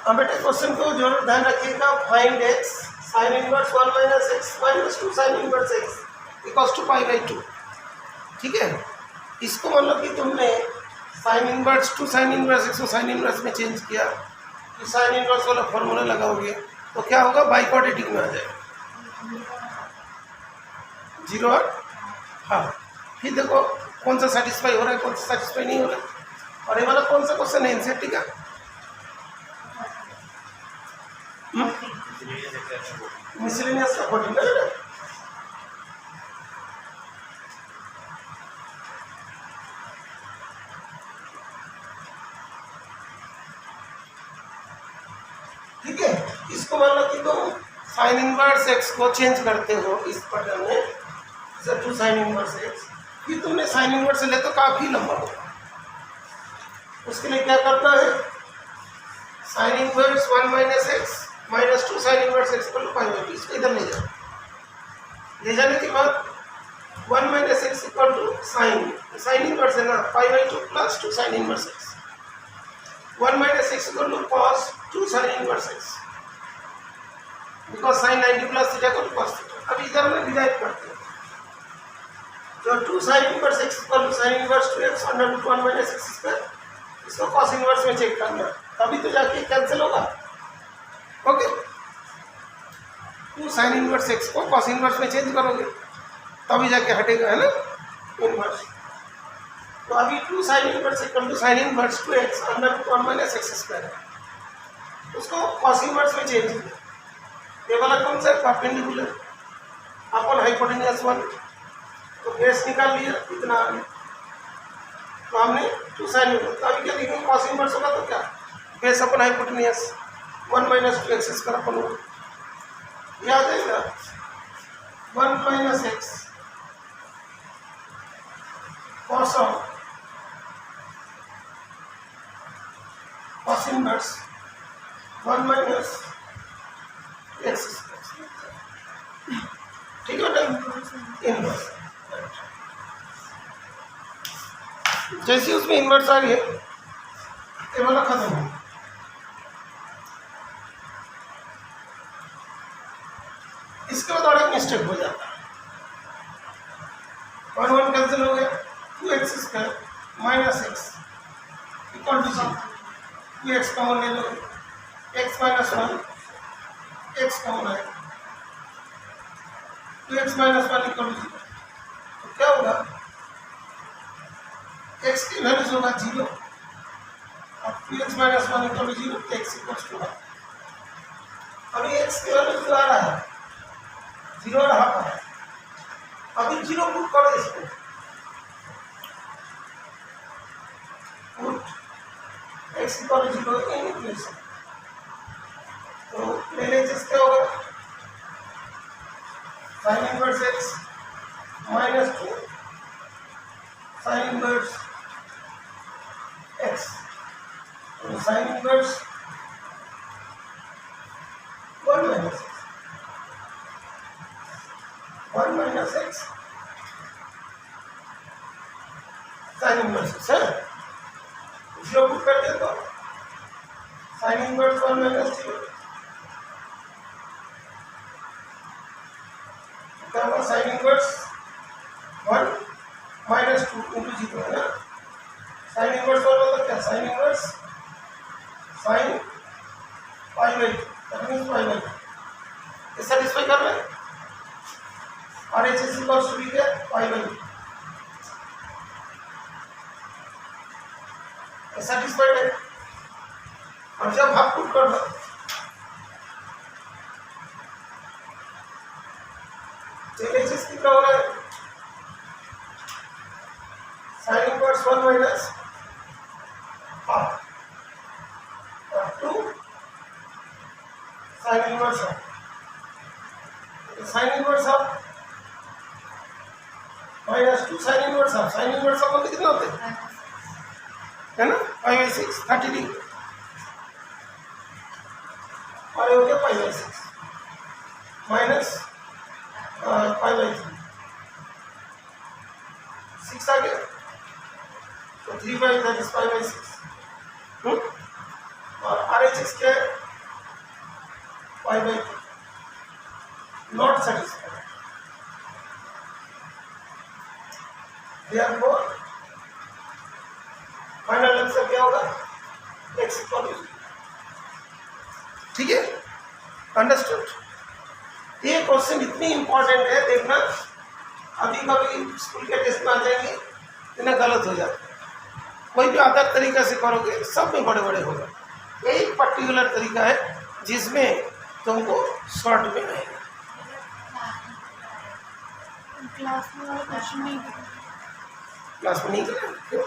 अब बेटा क्वेश्चन को जो ध्यान रखिएगा, find x sine inverse 1 minus x minus 2 sine inverse x equals to pi by 2। ठीक है, इसको मतलब कि तुमने sine inverse 2 sine inverse x को साइन इनवर्स में चेंज किया, कि साइन इनवर्स वाला फॉर्मूला लगाओगे तो क्या होगा, बाई क्वाड्रेटिक में आ जाएगा 0 और हाँ। फिर देखो कौन सा सेटिस्फाई हो रहा है, कौन सा सेटिस्फाई नहीं हो रहा है। और ये वाला कौन सा क्वेश्चन है एनसीईआरटी का? मिसलेनियस का 14 है ना। ठीक है, इसको मान लो कि तुम साइन इनवर्स एक्स को चेंज करते हो इस पैटर्न में, जैसे 2 साइन इनवर्स एक्स, फिर तुमने साइन इनवर्स ले तो काफ़ी लंबा होगा। उसके लिए क्या करना है, sign inverse 1 minus x minus 2 sine inverse x पर पाई बाई 2, इसको इधर ले जाओ। ले जाने के बाद 1 minus x equal to sine inverse है ना, pi by 2 plus 2 sine inverse x, 1 minus x equal to cos 2 sine inverse x, because sine 90 plus theta equal to cos theta. अब इधर में डिवाइड करते हैं, जो 2 sine inverse x equal to sine inverse 2x under root 1 minus x square, इसको cos inverse में check करना, तभी तो जाके कैंसिल होगा। ओके, 2 साइन इनवर्स एक्स को कॉस इनवर्स में चेंज करोगे तभी जाके हटेगा, है ना, इनवर्स। तो अभी 2 sine inverse equal to sine inverse 2x under root 1 minus x square है, उसको कॉस इनवर्स में चेंज किया। ये वाला कौन सा परपेंडिकुलर अपन हाइपोटेन्यूस 1, तो बेस निकाल लिया, इतना आ गया। तो हमने 2 साइन इनवर्स, तो अभी क्या लिखेंगे, कॉस इनवर्स होगा तो क्या, बेस अपन हाइपोटेन्यूस 1 माइनस 2x स्क्वायर अपन होगा, ये आ जाएगा 1 minus x cos of cos inverse 1 minus x square. ठीक है बेटा, इनवर्स जैसे उसमें इन्वर्स आ गया, ये वाला खत्म हो। इसके बाद और एक मिस्टेक हो जाता है, 1 1 कैंसिल हो गया, 2x square minus x equal to 0, 2x common ले लो, x माइनस 1 x कॉमन आएगा, 2x माइनस 1 इक्वल टू 0। तो क्या होगा, x की वैल्यूज होगा 0 और 2x minus 1 equal to 0, x equals to 1। अभी x की वैल्यू जो आ रहा है 0 और हाफ है, अभी 0 पुट करो इसको, put x equal to 0 in equation, तो पहले चीज क्या होगा, sine inverse x minus 2 sine inverse x, तो sine inverse 1 minus 1 minus x sine inverse x है, 0 पुट कर दे तो साइन इनवर्स 1 माइनस 0 क्या होगा, साइन इनवर्स 1 माइनस 2 इंटू 0 है ना, साइन इनवर्स 1 मतलब क्या, sine inverse sine pi by 2, that means pi by 2, ये सेटिस्फाई कर रहे हैं। और एच इज इक्वल टू क्या, पाई बाई 2, सेटिस्फाइड है। और जब हाफ पुट कर दो तो एच इज कितना हो रहा है, साइन इनवर्स 1 माइनस हाफ और 2 sine inverse half, sine inverse half minus 2 sine inverse half, sine inverse half कितना होते हैं, है ना, पाई बाई 6 30 डिग्री, और ये हो गया pi by 6 minus pi by 3, 6 आ गया, तो 3 बाई 5 is पाई बाई 6, और आर एच एस के y/2 not satisfied. therefore final answer क्या होगा? x equal to. ठीक है, अंडरस्टूड। ये क्वेश्चन इतनी इंपॉर्टेंट है, देखना अभी कभी स्कूल के टेस्ट में आ जाएंगे, इन्हें गलत हो जाता है। कोई भी अदर तरीका से करोगे सब में बड़े बड़े होगा। एक पर्टिकुलर तरीका है जिसमें तुमको शॉर्ट में आएगा। क्लास में वाला क्वेश्चन नहीं क्लास में नहीं करें क्यों?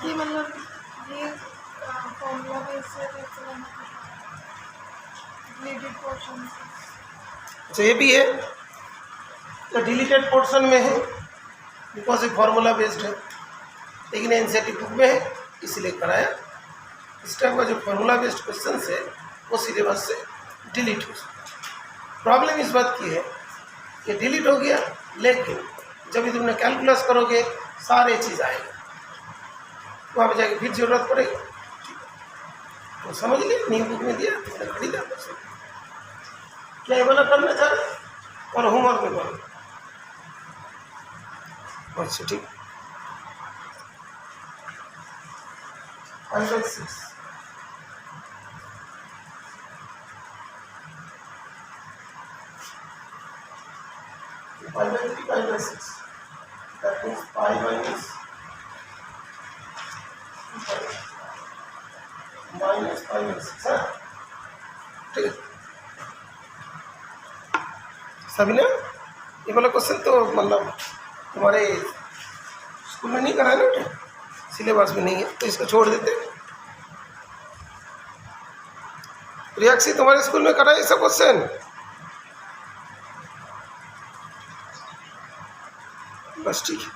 कि मतलब ये फॉर्मूला बेस से डिलीटेड पोर्शन। अच्छा, ये भी है तो डिलीटेड पोर्शन में है बिकॉज ये फॉर्मूला बेस्ड है, लेकिन एनसीईआरटी बुक में है इसलिए कराया। इस टाइप का जो फॉर्मूला बेस्ड क्वेश्चन है वो सिलेबस से डिलीट हो सकता। प्रॉब्लम इस बात की है कि डिलीट हो गया, लेकिन जब भी तुमने कैलकुलस करोगे सारे चीज़ आएंगे, वहाँ पर जाके फिर जरूरत पड़ेगी। तो समझ लिया, न्यू बुक में दिया तुमने खरीदा। क्या ये वाला करना चाह रहे और होमवर्क में करो। अच्छा ठीक, 5/6 5/3 5/6 that means 5 minus -5/6 है। ठीक है, सभी ने ये वाला क्वेश्चन तो मतलब तुम्हारे स्कूल में नहीं कराया ना बेटा, सिलेबस में नहीं है तो इसको छोड़ देते। रियाक्सी तुम्हारे स्कूल में कराया ऐसा क्वेश्चन? बस ठीक है।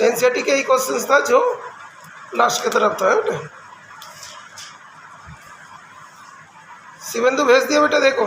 एनसीईआरटी के ही क्वेश्चन था जो लास्ट की तरफ था बेटा। शिवेंदु भेज दिया बेटा, देखो।